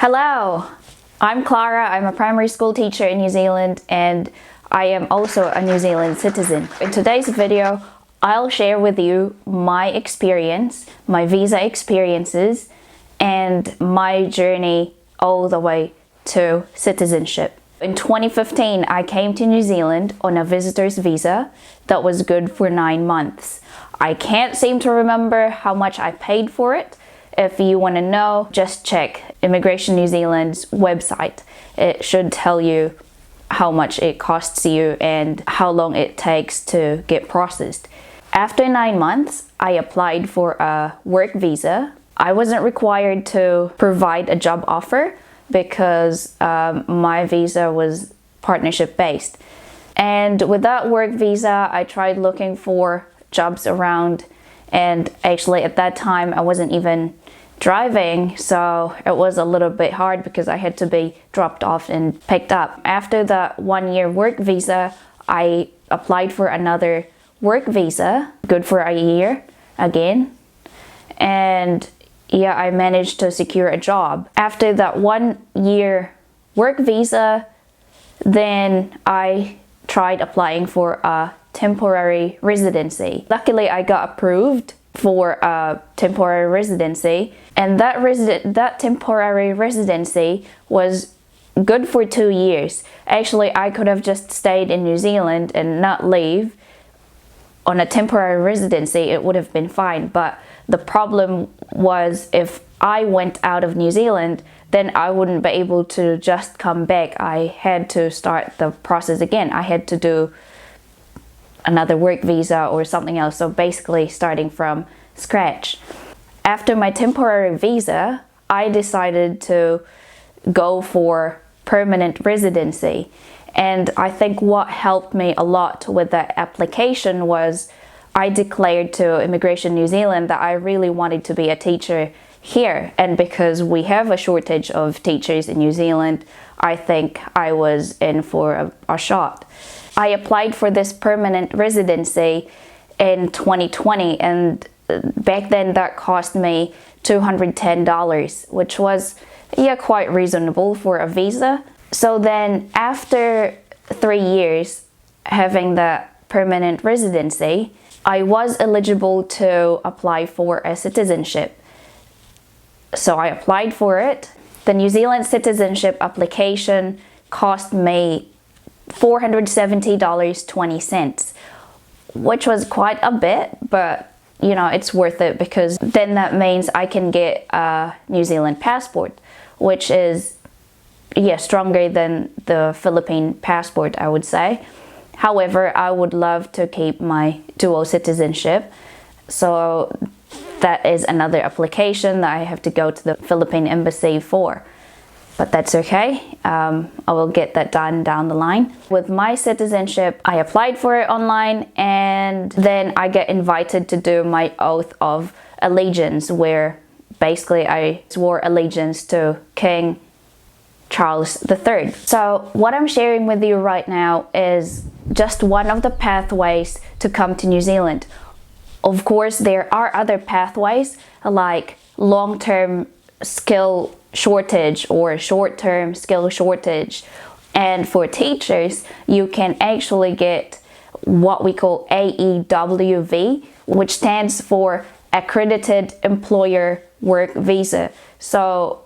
Hello, I'm Clara. I'm a primary school teacher in New Zealand and I am also a New Zealand citizen. In today's video, I'll share with you my experience, my visa experiences, and my journey all the way to citizenship. In 2015, I came to New Zealand on a visitor's visa that was good for 9 months. I can't seem to remember how much I paid for it. If you want to know, just check Immigration New Zealand's website. It should tell you how much it costs you and how long it takes to get processed. After 9 months, I applied for a work visa. I wasn't required to provide a job offer because my visa was partnership based. And with that work visa, I tried looking for jobs around, and actually at that time I wasn't even driving, so it was a little bit hard because I had to be dropped off and picked up. After that 1-year work visa, I applied for another work visa, good for a year again, and yeah, I managed to secure a job. After that 1-year work visa, then I tried applying for a temporary residency. Luckily, I got approved for a temporary residency, and that temporary residency was good for 2 years. Actually, I could have just stayed in New Zealand and not leave on a temporary residency. It would have been fine, but the problem was if I went out of New Zealand, then I wouldn't be able to just come back. I had to start the process again. I had to do another work visa or something else, so basically starting from scratch. After my temporary visa, I decided to go for permanent residency, and I think what helped me a lot with that application was I declared to Immigration New Zealand that I really wanted to be a teacher here, and because we have a shortage of teachers in New Zealand, I think I was in for a shot. I applied for this permanent residency in 2020, and back then that cost me $210, which was quite reasonable for a visa. So then after 3 years having that permanent residency, I was eligible to apply for a citizenship. So I applied for it. The New Zealand citizenship application cost me $470.20, which was quite a bit, but you know, it's worth it because then that means I can get a New Zealand passport, which is stronger than the Philippine passport, I would say. However, I would love to keep my dual citizenship, so that is another application that I have to go to the Philippine embassy for. But that's okay. I will get that done down the line. With my citizenship, I applied for it online, and then I get invited to do my oath of allegiance, where basically I swore allegiance to King Charles III. So what I'm sharing with you right now is just one of the pathways to come to New Zealand. Of course, there are other pathways like long-term skill shortage or short-term skill shortage. And for teachers, you can actually get what we call AEWV, which stands for Accredited Employer Work Visa. So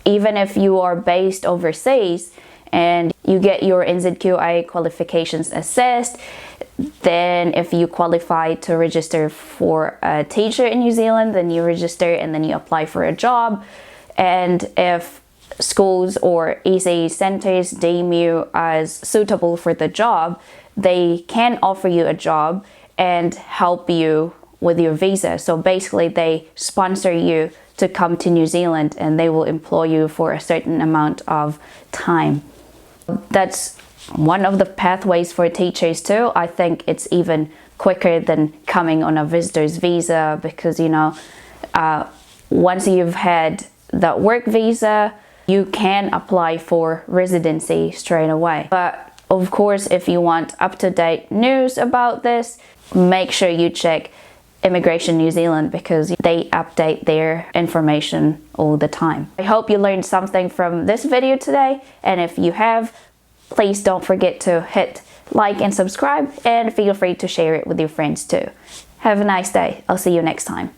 even if you are based overseas and you get your NZQA qualifications assessed, then if you qualify to register for a teacher in New Zealand, then you register and then you apply for a job. And if schools or EC centers deem you as suitable for the job, they can offer you a job and help you with your visa. So basically they sponsor you to come to New Zealand and they will employ you for a certain amount of time. That's one of the pathways for teachers too. I think it's even quicker than coming on a visitor's visa because, you know, once you've had that work visa, you can apply for residency straight away. But of course, if you want up-to-date news about this, make sure you check Immigration New Zealand because they update their information all the time. I hope you learned something from this video today, and if you have, please don't forget to hit like and subscribe, and feel free to share it with your friends too. Have a nice day. I'll see you next time.